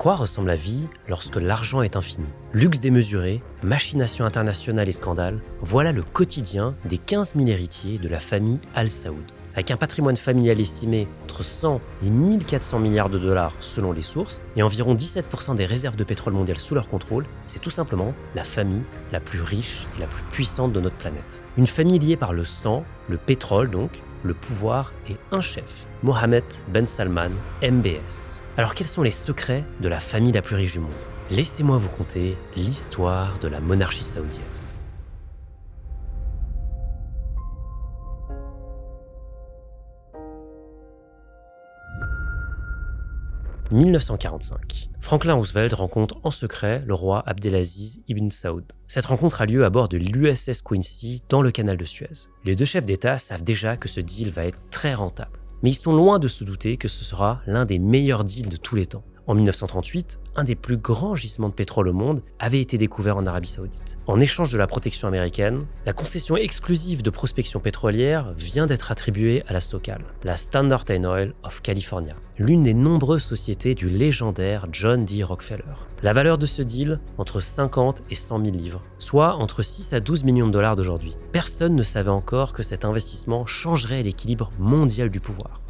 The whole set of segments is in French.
quoi ressemble la vie lorsque l'argent est infini? Luxe démesuré, machination internationale et scandale, voilà le quotidien des 15 000 héritiers de la famille Al Saoud. Avec un patrimoine familial estimé entre 100 et 1400 milliards de dollars selon les sources, et environ 17% des réserves de pétrole mondiales sous leur contrôle, c'est tout simplement la famille la plus riche et la plus puissante de notre planète. Une famille liée par le sang, le pétrole donc, le pouvoir et un chef, Mohammed Ben Salman, MBS. Alors quels sont les secrets de la famille la plus riche du monde? Laissez-moi vous conter l'histoire de la monarchie saoudienne. 1945. Franklin Roosevelt rencontre en secret le roi Abdelaziz Ibn Saoud. Cette rencontre a lieu à bord de l'USS Quincy dans le canal de Suez. Les deux chefs d'État savent déjà que ce deal va être très rentable. Mais ils sont loin de se douter que ce sera l'un des meilleurs deals de tous les temps. En 1938, un des plus grands gisements de pétrole au monde avait été découvert en Arabie Saoudite. En échange de la protection américaine, la concession exclusive de prospection pétrolière vient d'être attribuée à la SoCal, la Standard Oil of California, l'une des nombreuses sociétés du légendaire John D. Rockefeller. La valeur de ce deal, entre 50 et 100 000 livres, soit entre 6 à 12 millions de dollars d'aujourd'hui. Personne ne savait encore que cet investissement changerait l'équilibre mondial du pouvoir.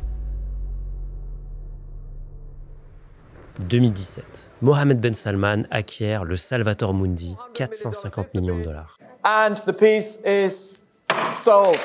2017. Mohammed Ben Salman acquiert le Salvator Mundi, 450 millions de dollars. And the piece is sold.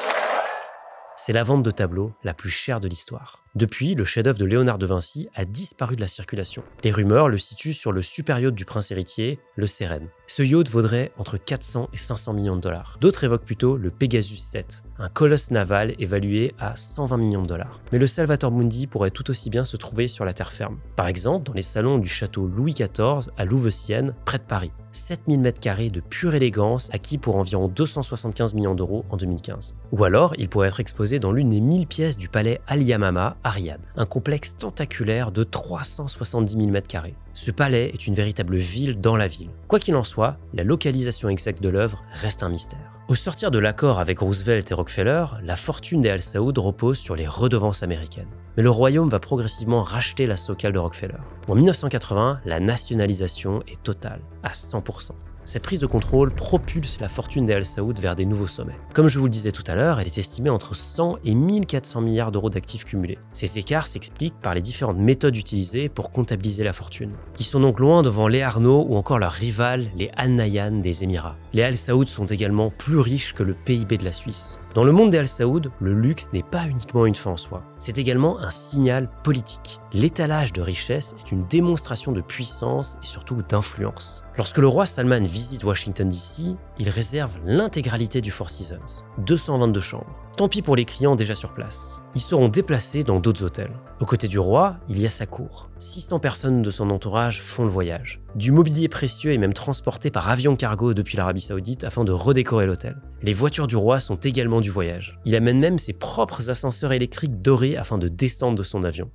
C'est la vente de tableaux la plus chère de l'histoire. Depuis, le chef-d'œuvre de Léonard de Vinci a disparu de la circulation. Les rumeurs le situent sur le super yacht du prince héritier, le Sérène. Ce yacht vaudrait entre 400 et 500 millions de dollars. D'autres évoquent plutôt le Pegasus 7, un colosse naval évalué à 120 millions de dollars. Mais le Salvator Mundi pourrait tout aussi bien se trouver sur la terre ferme. Par exemple, dans les salons du château Louis XIV à Louveciennes, près de Paris. 7000 m² de pure élégance acquis pour environ 275 millions d'euros en 2015. Ou alors, il pourrait être exposé dans l'une des 1000 pièces du palais Al Yamama à Riyad, un complexe tentaculaire de 370 000 m². Ce palais est une véritable ville dans la ville. Quoi qu'il en soit, la localisation exacte de l'œuvre reste un mystère. Au sortir de l'accord avec Roosevelt et Rockefeller, la fortune des Al Saoud repose sur les redevances américaines. Mais le royaume va progressivement racheter la SoCal de Rockefeller. En 1980, la nationalisation est totale, à 100%. Cette prise de contrôle propulse la fortune des Al Saoud vers des nouveaux sommets. Comme je vous le disais tout à l'heure, elle est estimée entre 100 et 1400 milliards d'euros d'actifs cumulés. Ces écarts s'expliquent par les différentes méthodes utilisées pour comptabiliser la fortune. Ils sont donc loin devant les Arnaud ou encore leurs rivales, les Al Nahyan des Émirats. Les Al Saoud sont également plus riches que le PIB de la Suisse. Dans le monde des Al Saoud, le luxe n'est pas uniquement une fin en soi, c'est également un signal politique. L'étalage de richesse est une démonstration de puissance et surtout d'influence. Lorsque le roi Salman visite Washington DC, il réserve l'intégralité du Four Seasons, 222 chambres. Tant pis pour les clients déjà sur place. Ils seront déplacés dans d'autres hôtels. Aux côtés du roi, il y a sa cour. 600 personnes de son entourage font le voyage. Du mobilier précieux est même transporté par avion cargo depuis l'Arabie Saoudite afin de redécorer l'hôtel. Les voitures du roi sont également du voyage. Il amène même ses propres ascenseurs électriques dorés afin de descendre de son avion.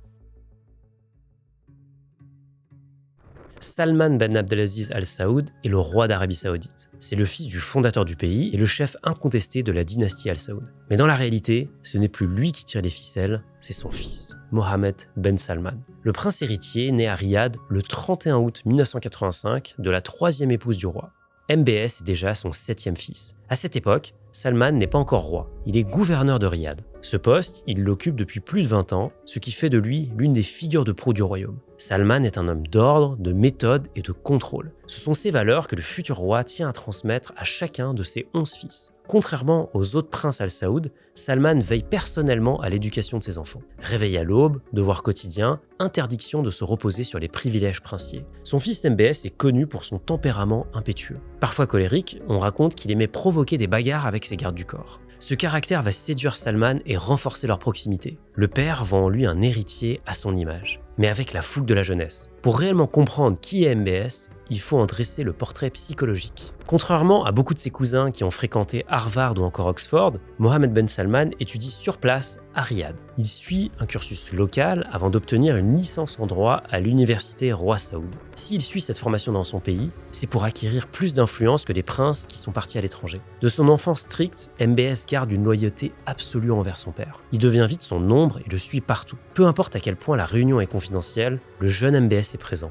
Salman Ben Abdelaziz Al Saoud est le roi d'Arabie Saoudite. C'est le fils du fondateur du pays et le chef incontesté de la dynastie Al Saoud. Mais dans la réalité, ce n'est plus lui qui tire les ficelles, c'est son fils, Mohammed Ben Salman. Le prince héritier naît à Riyad le 31 août 1985 de la troisième épouse du roi. MBS est déjà son 7e fils. À cette époque, Salman n'est pas encore roi, il est gouverneur de Riyad. Ce poste, il l'occupe depuis plus de 20 ans, ce qui fait de lui l'une des figures de proue du royaume. Salman est un homme d'ordre, de méthode et de contrôle. Ce sont ces valeurs que le futur roi tient à transmettre à chacun de ses 11 fils. Contrairement aux autres princes Al Saoud, Salman veille personnellement à l'éducation de ses enfants. Réveil à l'aube, devoir quotidien, interdiction de se reposer sur les privilèges princiers. Son fils MBS est connu pour son tempérament impétueux. Parfois colérique, on raconte qu'il aimait provoquer des bagarres avec ses gardes du corps. Ce caractère va séduire Salman et renforcer leur proximité. Le père voit en lui un héritier à son image, mais avec la fougue de la jeunesse. Pour réellement comprendre qui est MBS, il faut en dresser le portrait psychologique. Contrairement à beaucoup de ses cousins qui ont fréquenté Harvard ou encore Oxford, Mohammed Ben Salman étudie sur place à Riyad. Il suit un cursus local avant d'obtenir une licence en droit à l'université Roi Saoud. S'il suit cette formation dans son pays, c'est pour acquérir plus d'influence que les princes qui sont partis à l'étranger. De son enfance stricte, MBS garde une loyauté absolue envers son père. Il devient vite son ombre et le suit partout. Peu importe à quel point la réunion est confidentielle, le jeune MBS est présent.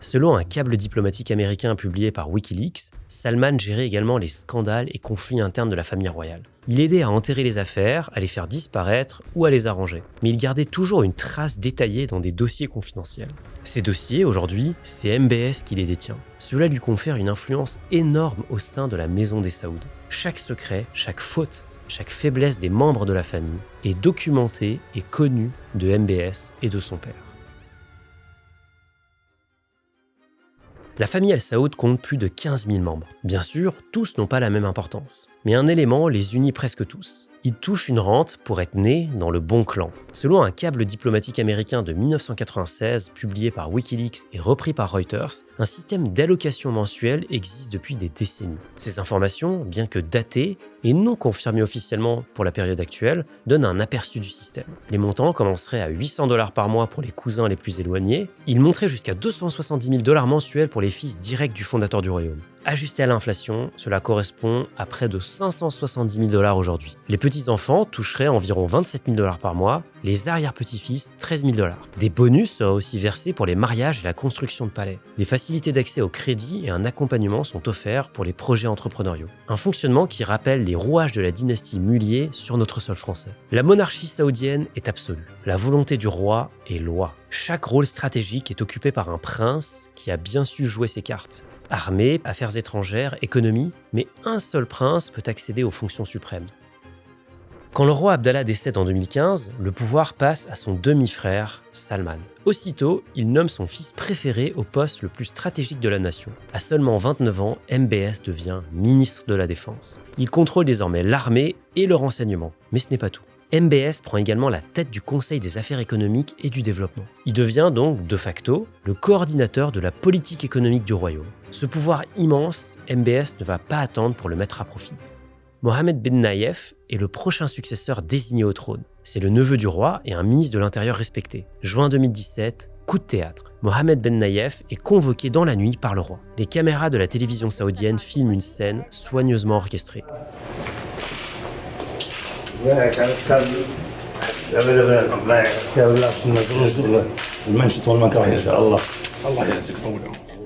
Selon un câble diplomatique américain publié par Wikileaks, Salman gérait également les scandales et conflits internes de la famille royale. Il aidait à enterrer les affaires, à les faire disparaître ou à les arranger. Mais il gardait toujours une trace détaillée dans des dossiers confidentiels. Ces dossiers, aujourd'hui, c'est MBS qui les détient. Cela lui confère une influence énorme au sein de la maison des Saouds. Chaque secret, chaque faute, chaque faiblesse des membres de la famille est documentée et connue de MBS et de son père. La famille Al Saoud compte plus de 15 000 membres. Bien sûr, tous n'ont pas la même importance. Mais un élément les unit presque tous. Ils touchent une rente pour être nés dans le bon clan. Selon un câble diplomatique américain de 1996, publié par Wikileaks et repris par Reuters, un système d'allocation mensuelle existe depuis des décennies. Ces informations, bien que datées et non confirmées officiellement pour la période actuelle, donnent un aperçu du système. Les montants commenceraient à $800 par mois pour les cousins les plus éloignés. Ils monteraient jusqu'à $270 000 mensuels pour les fils directs du fondateur du royaume. Ajusté à l'inflation, cela correspond à près de $570 000 aujourd'hui. Les petits-enfants toucheraient environ $27 000 par mois, les arrière-petits-fils $13 000. Des bonus seraient aussi versés pour les mariages et la construction de palais. Des facilités d'accès au crédit et un accompagnement sont offerts pour les projets entrepreneuriaux. Un fonctionnement qui rappelle les rouages de la dynastie Mullier sur notre sol français. La monarchie saoudienne est absolue. La volonté du roi est loi. Chaque rôle stratégique est occupé par un prince qui a bien su jouer ses cartes. Armée, affaires étrangères, économie, mais un seul prince peut accéder aux fonctions suprêmes. Quand le roi Abdallah décède en 2015, le pouvoir passe à son demi-frère, Salman. Aussitôt, il nomme son fils préféré au poste le plus stratégique de la nation. À seulement 29 ans, MBS devient ministre de la Défense. Il contrôle désormais l'armée et le renseignement. Mais ce n'est pas tout. MBS prend également la tête du Conseil des affaires économiques et du développement. Il devient donc, de facto, le coordinateur de la politique économique du royaume. Ce pouvoir immense, MBS ne va pas attendre pour le mettre à profit. Mohammed bin Nayef est le prochain successeur désigné au trône. C'est le neveu du roi et un ministre de l'Intérieur respecté. Juin 2017, coup de théâtre. Mohammed bin Nayef est convoqué dans la nuit par le roi. Les caméras de la télévision saoudienne filment une scène soigneusement orchestrée.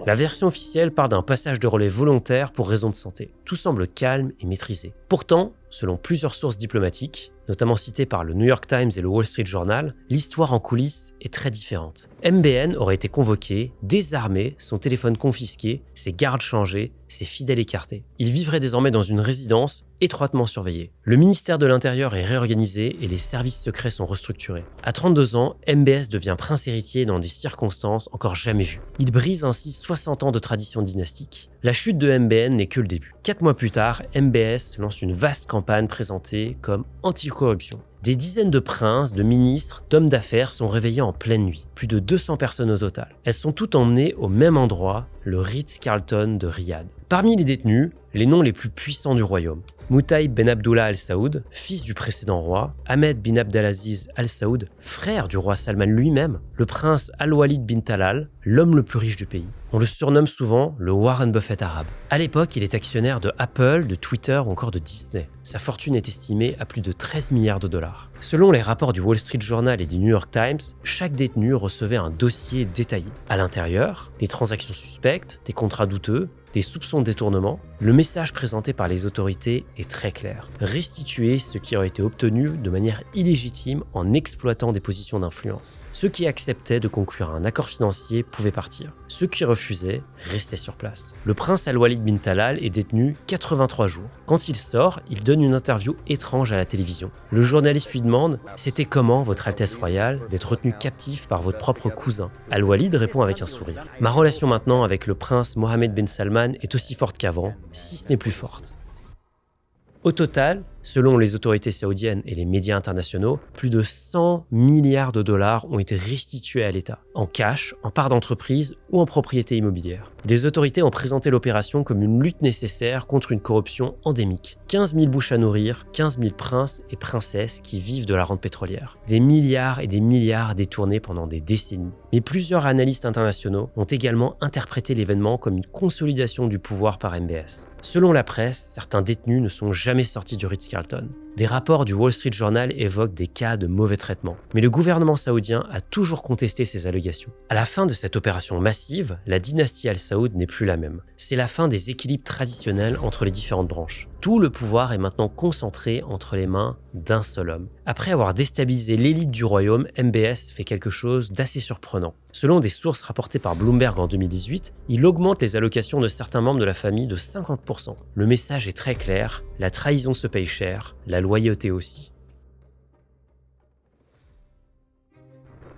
La version officielle part d'un passage de relais volontaire pour raison de santé. Tout semble calme et maîtrisé. Pourtant, selon plusieurs sources diplomatiques, notamment citées par le New York Times et le Wall Street Journal, l'histoire en coulisses est très différente. MBN aurait été convoqué, désarmé, son téléphone confisqué, ses gardes changés, ses fidèles écartés. Il vivrait désormais dans une résidence étroitement surveillée. Le ministère de l'Intérieur est réorganisé et les services secrets sont restructurés. À 32 ans, MBS devient prince héritier dans des circonstances encore jamais vues. Il brise ainsi 60 ans de tradition dynastique. La chute de MBN n'est que le début. 4 mois plus tard, MBS lance une vaste campagne présentée comme anti-corruption. Des dizaines de princes, de ministres, d'hommes d'affaires sont réveillés en pleine nuit. Plus de 200 personnes au total. Elles sont toutes emmenées au même endroit, le Ritz-Carlton de Riyad. Parmi les détenus, les noms les plus puissants du royaume. Moutaïb ben Abdullah Al Saoud, fils du précédent roi, Ahmed bin Abdelaziz Al Saoud, frère du roi Salman lui-même, le prince Al-Walid bin Talal, l'homme le plus riche du pays. On le surnomme souvent le Warren Buffett arabe. À l'époque, il est actionnaire de Apple, de Twitter ou encore de Disney. Sa fortune est estimée à plus de 13 milliards de dollars. Selon les rapports du Wall Street Journal et du New York Times, chaque détenu recevait un dossier détaillé. À l'intérieur, des transactions suspectes, des contrats douteux, des soupçons de détournement. Le message présenté par les autorités est très clair. Restituer ce qui aurait été obtenu de manière illégitime en exploitant des positions d'influence. Ceux qui acceptaient de conclure un accord financier pouvaient partir. Ceux qui refusaient restaient sur place. Le prince Al-Walid bin Talal est détenu 83 jours. Quand il sort, il donne une interview étrange à la télévision. Le journaliste lui demande « C'était comment, votre Altesse royale, d'être retenu captif par votre propre cousin ?» Al-Walid répond avec un sourire. « Ma relation maintenant avec le prince Mohammed bin Salman est aussi forte qu'avant, si ce n'est plus forte. » Au total, selon les autorités saoudiennes et les médias internationaux, plus de 100 milliards de dollars ont été restitués à l'État, en cash, en parts d'entreprise ou en propriété immobilière. Des autorités ont présenté l'opération comme une lutte nécessaire contre une corruption endémique. 15 000 bouches à nourrir, 15 000 princes et princesses qui vivent de la rente pétrolière. Des milliards et des milliards détournés pendant des décennies. Mais plusieurs analystes internationaux ont également interprété l'événement comme une consolidation du pouvoir par MBS. Selon la presse, certains détenus ne sont jamais sortis du Ritz-Carlton. Des rapports du Wall Street Journal évoquent des cas de mauvais traitement, mais le gouvernement saoudien a toujours contesté ces allégations. À la fin de cette opération massive, la dynastie Al Saoud n'est plus la même. C'est la fin des équilibres traditionnels entre les différentes branches. Tout le pouvoir est maintenant concentré entre les mains d'un seul homme. Après avoir déstabilisé l'élite du royaume, MBS fait quelque chose d'assez surprenant. Selon des sources rapportées par Bloomberg en 2018, il augmente les allocations de certains membres de la famille de 50%. Le message est très clair, la trahison se paye cher, la loyauté aussi.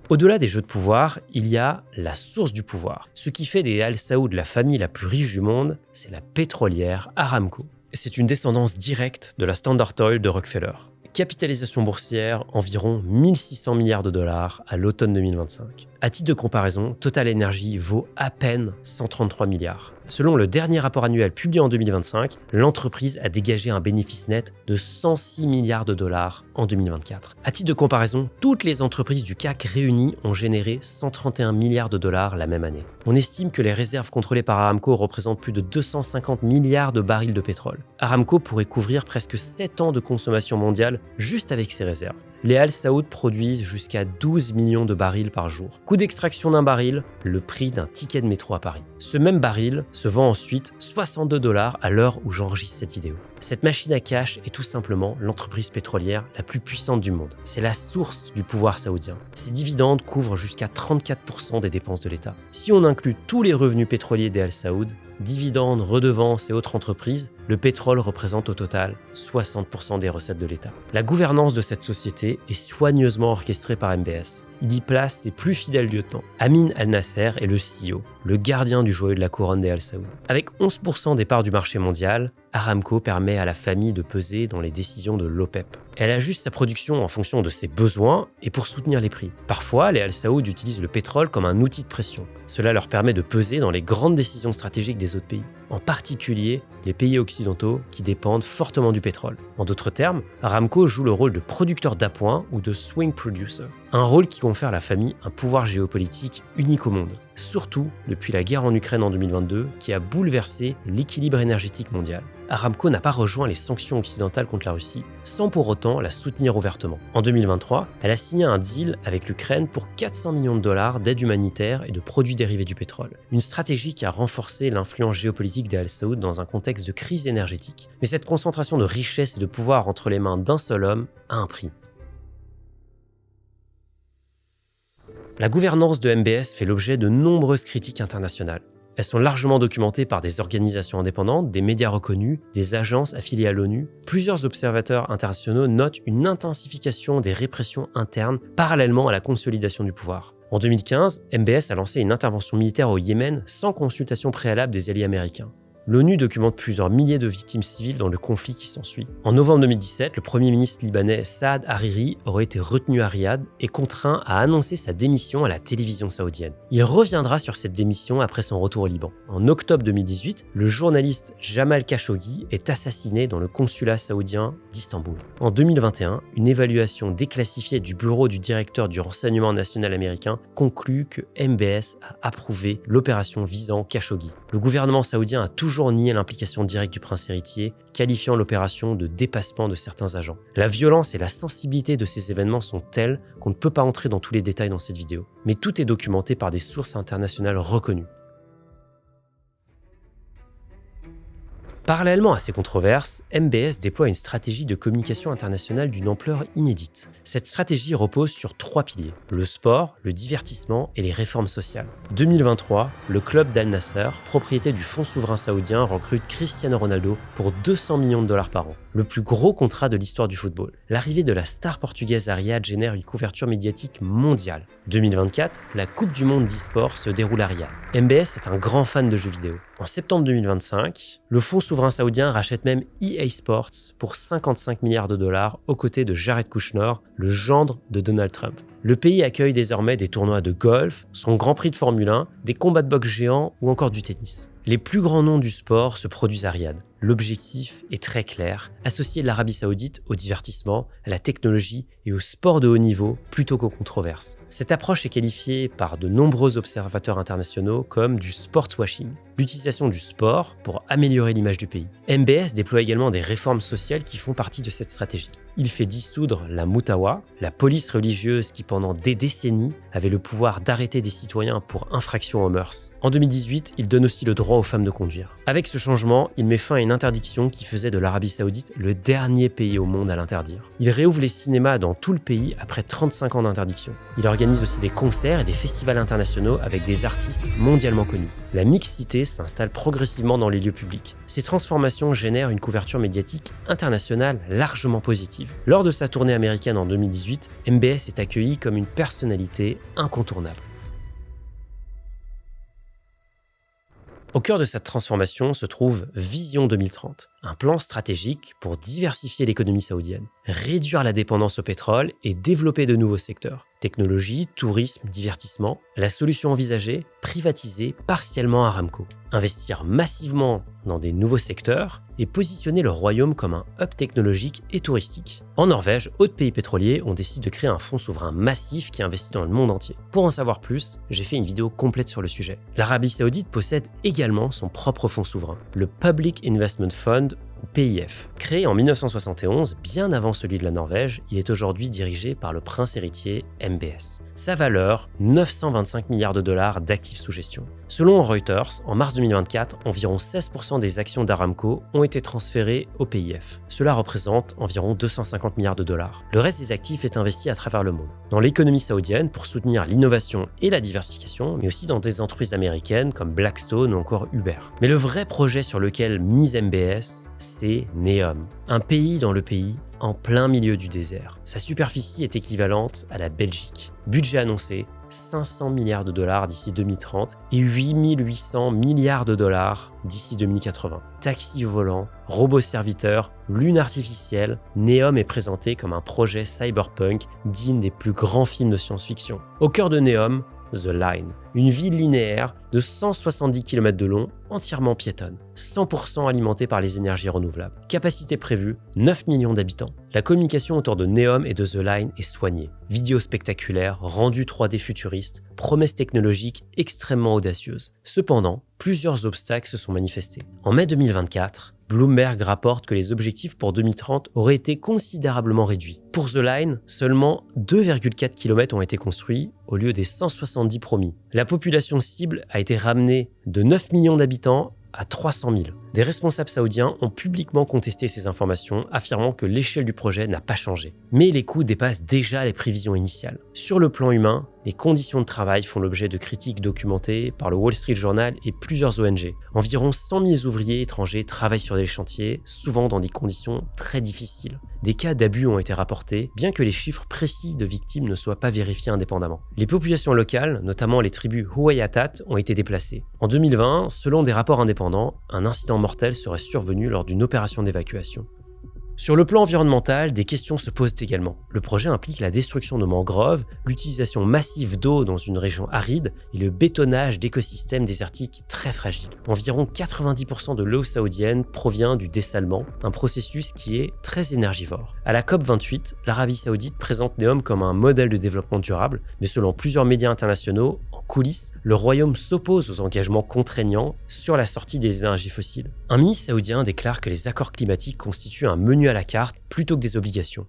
Au-delà des jeux de pouvoir, il y a la source du pouvoir. Ce qui fait des Al Saoud la famille la plus riche du monde, c'est la pétrolière Aramco. C'est une descendance directe de la Standard Oil de Rockefeller. Capitalisation boursière, environ 1600 milliards de dollars à l'automne 2025. À titre de comparaison, Total Energy vaut à peine 133 milliards. Selon le dernier rapport annuel publié en 2025, l'entreprise a dégagé un bénéfice net de 106 milliards de dollars en 2024. À titre de comparaison, toutes les entreprises du CAC réunies ont généré 131 milliards de dollars la même année. On estime que les réserves contrôlées par Aramco représentent plus de 250 milliards de barils de pétrole. Aramco pourrait couvrir presque 7 ans de consommation mondiale juste avec ses réserves. Les Al Saoud produisent jusqu'à 12 millions de barils par jour. Coût d'extraction d'un baril, le prix d'un ticket de métro à Paris. Ce même baril se vend ensuite 62 dollars à l'heure où j'enregistre cette vidéo. Cette machine à cash est tout simplement l'entreprise pétrolière la plus puissante du monde. C'est la source du pouvoir saoudien. Ses dividendes couvrent jusqu'à 34% des dépenses de l'État. Si on inclut tous les revenus pétroliers des Al Saoud, dividendes, redevances et autres entreprises, le pétrole représente au total 60% des recettes de l'État. La gouvernance de cette société est soigneusement orchestrée par MBS. Il y place ses plus fidèles lieutenants. Amin Al-Nasser est le CEO, le gardien du joyau de la couronne des Al Saoud. Avec 11% des parts du marché mondial, Aramco permet à la famille de peser dans les décisions de l'OPEP. Elle ajuste sa production en fonction de ses besoins et pour soutenir les prix. Parfois, les Al Saoud utilisent le pétrole comme un outil de pression. Cela leur permet de peser dans les grandes décisions stratégiques des autres pays, en particulier les pays occidentaux qui dépendent fortement du pétrole. En d'autres termes, Aramco joue le rôle de producteur d'appoint ou de swing producer, un rôle qui confère à la famille un pouvoir géopolitique unique au monde, surtout depuis la guerre en Ukraine en 2022 qui a bouleversé l'équilibre énergétique mondial. Aramco n'a pas rejoint les sanctions occidentales contre la Russie, sans pour autant la soutenir ouvertement. En 2023, elle a signé un deal avec l'Ukraine pour 400 millions de dollars d'aide humanitaire et de produits dérivés du pétrole. Une stratégie qui a renforcé l'influence géopolitique des Al Saoud dans un contexte de crise énergétique. Mais cette concentration de richesse et de pouvoir entre les mains d'un seul homme a un prix. La gouvernance de MBS fait l'objet de nombreuses critiques internationales. Elles sont largement documentées par des organisations indépendantes, des médias reconnus, des agences affiliées à l'ONU. Plusieurs observateurs internationaux notent une intensification des répressions internes parallèlement à la consolidation du pouvoir. En 2015, MBS a lancé une intervention militaire au Yémen sans consultation préalable des alliés américains. L'ONU documente plusieurs milliers de victimes civiles dans le conflit qui s'ensuit. En novembre 2017, le premier ministre libanais Saad Hariri aurait été retenu à Riyad et contraint à annoncer sa démission à la télévision saoudienne. Il reviendra sur cette démission après son retour au Liban. En octobre 2018, le journaliste Jamal Khashoggi est assassiné dans le consulat saoudien d'Istanbul. En 2021, une évaluation déclassifiée du bureau du directeur du renseignement national américain conclut que MBS a approuvé l'opération visant Khashoggi. Le gouvernement saoudien a toujours nié l'implication directe du prince héritier, qualifiant l'opération de dépassement de certains agents. La violence et la sensibilité de ces événements sont telles qu'on ne peut pas entrer dans tous les détails dans cette vidéo. Mais tout est documenté par des sources internationales reconnues. Parallèlement à ces controverses, MBS déploie une stratégie de communication internationale d'une ampleur inédite. Cette stratégie repose sur 3 piliers, le sport, le divertissement et les réformes sociales. 2023, le club d'Al Nasser, propriété du fonds souverain saoudien, recrute Cristiano Ronaldo pour 200 millions de dollars par an, le plus gros contrat de l'histoire du football. L'arrivée de la star portugaise à Riyad génère une couverture médiatique mondiale. 2024, la Coupe du monde d'e-sport se déroule à Riyad. MBS est un grand fan de jeux vidéo. En septembre 2025, le fonds souverain saoudien rachète même EA Sports pour 55 milliards de dollars aux côtés de Jared Kushner, le gendre de Donald Trump. Le pays accueille désormais des tournois de golf, son Grand Prix de Formule 1, des combats de boxe géants ou encore du tennis. Les plus grands noms du sport se produisent à Riyad. L'objectif est très clair, associer l'Arabie Saoudite au divertissement, à la technologie et au sport de haut niveau plutôt qu'aux controverses. Cette approche est qualifiée par de nombreux observateurs internationaux comme du sportswashing, l'utilisation du sport pour améliorer l'image du pays. MBS déploie également des réformes sociales qui font partie de cette stratégie. Il fait dissoudre la Mutawa, la police religieuse qui pendant des décennies avait le pouvoir d'arrêter des citoyens pour infraction aux mœurs. En 2018, il donne aussi le droit aux femmes de conduire. Avec ce changement, il met fin à une interdiction qui faisait de l'Arabie Saoudite le dernier pays au monde à l'interdire. Il réouvre les cinémas dans tout le pays après 35 ans d'interdiction. Il organise aussi des concerts et des festivals internationaux avec des artistes mondialement connus. La mixité s'installe progressivement dans les lieux publics. Ces transformations génèrent une couverture médiatique internationale largement positive. Lors de sa tournée américaine en 2018, MBS est accueilli comme une personnalité incontournable. Au cœur de cette transformation se trouve Vision 2030, un plan stratégique pour diversifier l'économie saoudienne, réduire la dépendance au pétrole et développer de nouveaux secteurs. Technologie, tourisme, divertissement. La solution envisagée, privatiser partiellement Aramco. Investir massivement dans des nouveaux secteurs et positionner le royaume comme un hub technologique et touristique. En Norvège, autres pays pétroliers, on décide de créer un fonds souverain massif qui investit dans le monde entier. Pour en savoir plus, j'ai fait une vidéo complète sur le sujet. L'Arabie Saoudite possède également son propre fonds souverain, le Public Investment Fund, ou PIF. Créé en 1971, bien avant celui de la Norvège, il est aujourd'hui dirigé par le prince héritier MBS. Sa valeur, 925 milliards de dollars d'actifs sous gestion. Selon Reuters, en mars 2024, environ 16% des actions d'Aramco ont été transférées au PIF. Cela représente environ 250 milliards de dollars. Le reste des actifs est investi à travers le monde. Dans l'économie saoudienne pour soutenir l'innovation et la diversification, mais aussi dans des entreprises américaines comme Blackstone ou encore Uber. Mais le vrai projet sur lequel mise MBS, c'est Neom, un pays dans le pays, en plein milieu du désert. Sa superficie est équivalente à la Belgique. Budget annoncé, 500 milliards de dollars d'ici 2030 et 8800 milliards de dollars d'ici 2080. Taxi au volant, robots serviteurs, lune artificielle, Neom est présenté comme un projet cyberpunk digne des plus grands films de science-fiction. Au cœur de Neom, The Line, une ville linéaire de 170 km de long, entièrement piétonne, 100% alimentée par les énergies renouvelables. Capacité prévue, 9 millions d'habitants. La communication autour de Neom et de The Line est soignée. Vidéos spectaculaires, rendus 3D futuristes, promesses technologiques extrêmement audacieuses. Cependant, plusieurs obstacles se sont manifestés. En mai 2024, Bloomberg rapporte que les objectifs pour 2030 auraient été considérablement réduits. Pour The Line, seulement 2,4 km ont été construits au lieu des 170 promis. La population cible a été ramenée de 9 millions d'habitants à 300 000. Des responsables saoudiens ont publiquement contesté ces informations, affirmant que l'échelle du projet n'a pas changé. Mais les coûts dépassent déjà les prévisions initiales. Sur le plan humain, les conditions de travail font l'objet de critiques documentées par le Wall Street Journal et plusieurs ONG. Environ 100 000 ouvriers étrangers travaillent sur des chantiers, souvent dans des conditions très difficiles. Des cas d'abus ont été rapportés, bien que les chiffres précis de victimes ne soient pas vérifiés indépendamment. Les populations locales, notamment les tribus Huwayatat, ont été déplacées. En 2020, selon des rapports indépendants, un incident mortel serait survenu lors d'une opération d'évacuation. Sur le plan environnemental, des questions se posent également. Le projet implique la destruction de mangroves, l'utilisation massive d'eau dans une région aride et le bétonnage d'écosystèmes désertiques très fragiles. Environ 90% de l'eau saoudienne provient du dessalement, un processus qui est très énergivore. À la COP28, l'Arabie Saoudite présente Neom comme un modèle de développement durable, mais selon plusieurs médias internationaux, en coulisses, le royaume s'oppose aux engagements contraignants sur la sortie des énergies fossiles. Un ministre saoudien déclare que les accords climatiques constituent un menu à la carte plutôt que des obligations.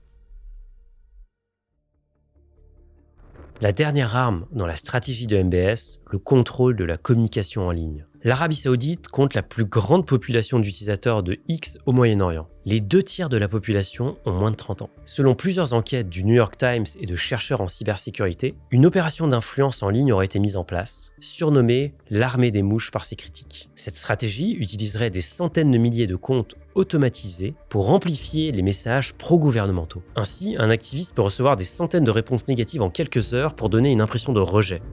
La dernière arme dans la stratégie de MBS, le contrôle de la communication en ligne. L'Arabie Saoudite compte la plus grande population d'utilisateurs de X au Moyen-Orient. Les 2/3 de la population ont moins de 30 ans. Selon plusieurs enquêtes du New York Times et de chercheurs en cybersécurité, une opération d'influence en ligne aurait été mise en place, surnommée l'armée des mouches par ses critiques. Cette stratégie utiliserait des centaines de milliers de comptes automatisés pour amplifier les messages pro-gouvernementaux. Ainsi, un activiste peut recevoir des centaines de réponses négatives en quelques heures pour donner une impression de rejet.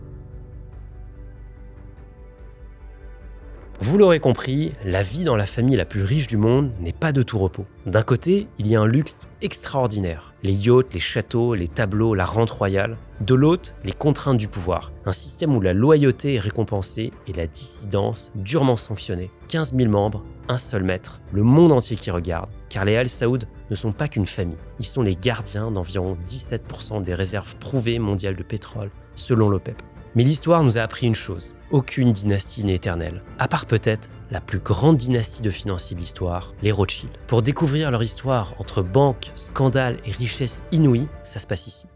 Vous l'aurez compris, la vie dans la famille la plus riche du monde n'est pas de tout repos. D'un côté, il y a un luxe extraordinaire. Les yachts, les châteaux, les tableaux, la rente royale. De l'autre, les contraintes du pouvoir. Un système où la loyauté est récompensée et la dissidence durement sanctionnée. 15 000 membres, un seul maître, le monde entier qui regarde. Car les Al Saoud ne sont pas qu'une famille. Ils sont les gardiens d'environ 17% des réserves prouvées mondiales de pétrole, selon l'OPEP. Mais l'histoire nous a appris une chose, aucune dynastie n'est éternelle, à part peut-être la plus grande dynastie de financiers de l'histoire, les Rothschild. Pour découvrir leur histoire entre banques, scandales et richesses inouïes, ça se passe ici.